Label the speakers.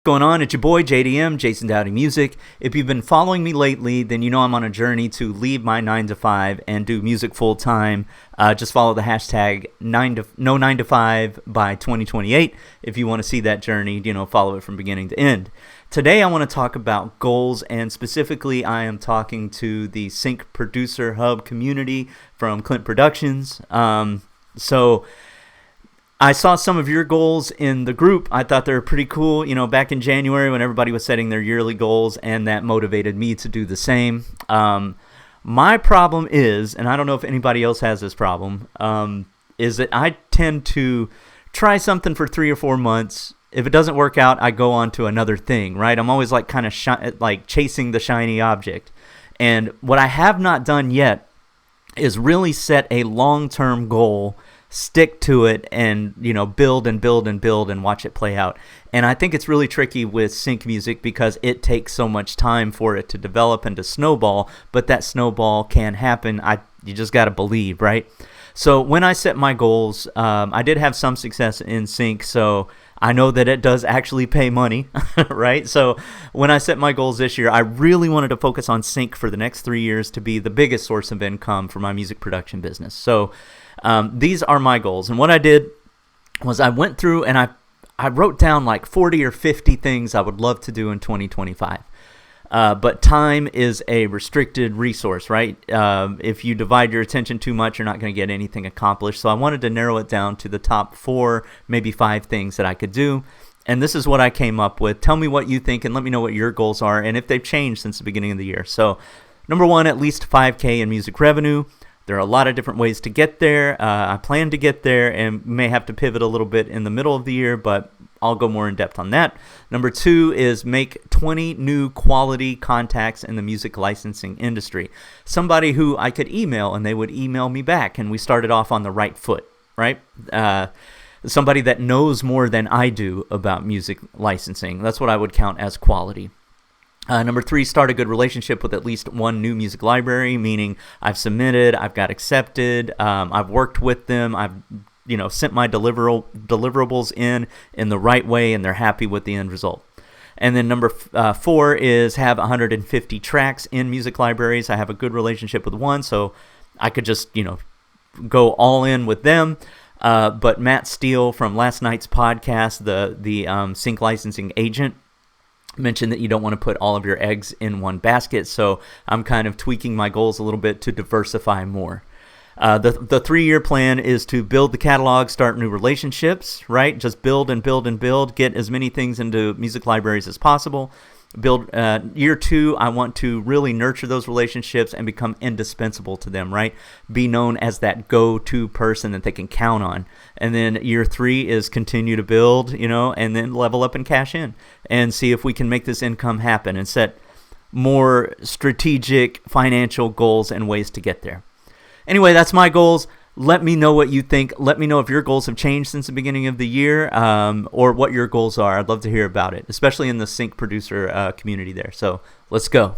Speaker 1: Going on? It's your boy JDM, Jason Dowdy Music. If you've been following me lately, then you know I'm on a journey to leave my 9 to 5 and do music full time. Just follow the hashtag no 9 to 5 by 2028 if you want to see that journey. Follow it from beginning to end. Today I want to talk about goals, and specifically I am talking to the syncproducerhub community from Clint Productions. So I saw some of your goals in the group. I thought they were pretty cool, back in January when everybody was setting their yearly goals, and that motivated me to do the same. My problem is, and I don't know if anybody else has this problem, is that I tend to try something for 3 or 4 months. If it doesn't work out, I go on to another thing, right? I'm always kind of chasing the shiny object. And what I have not done yet is really set a long-term goal, stick to it, and build and build and build and watch it play out. And I think it's really tricky with sync music because it takes so much time for it to develop and to snowball, but that snowball can happen. You just got to believe, right? So when I set my goals, I did have some success in sync, so I know that it does actually pay money, right? So when I set my goals this year, I really wanted to focus on sync for the next 3 years to be the biggest source of income for my music production business. So these are my goals. And what I did was I went through and I wrote down like 40 or 50 things I would love to do in 2025. But time is a restricted resource, right? If you divide your attention too much, you're not going to get anything accomplished. So I wanted to narrow it down to the top 4, maybe 5 things that I could do. And this is what I came up with. Tell me what you think and let me know what your goals are and if they've changed since the beginning of the year. So number 1, at least $5K in music revenue. There are a lot of different ways to get there. I plan to get there and may have to pivot a little bit in the middle of the year, but I'll go more in depth on that. Number 2 is make 20 new quality contacts in the music licensing industry. Somebody who I could email and they would email me back, and we started off on the right foot, right? Somebody that knows more than I do about music licensing. That's what I would count as quality. Number 3, start a good relationship with at least one new music library, meaning I've submitted, I've got accepted, I've worked with them, I've sent my deliverables in the right way, and they're happy with the end result. And then number 4 is have 150 tracks in music libraries. I have a good relationship with one, so I could just go all in with them. But Matt Steele from last night's podcast, the sync licensing agent, mentioned that you don't want to put all of your eggs in one basket, so I'm kind of tweaking my goals a little bit to diversify more. The 3-year plan is to build the catalog, start new relationships, right? Just build and build and build, get as many things into music libraries as possible. Build year 2, I want to really nurture those relationships and become indispensable to them, right? Be known as that go-to person that they can count on. And then year 3 is continue to build, and then level up and cash in and see if we can make this income happen and set more strategic financial goals and ways to get there. Anyway, that's my goals. Let me know what you think. Let me know if your goals have changed since the beginning of the year, or what your goals are. I'd love to hear about it, especially in the sync producer community there. So let's go.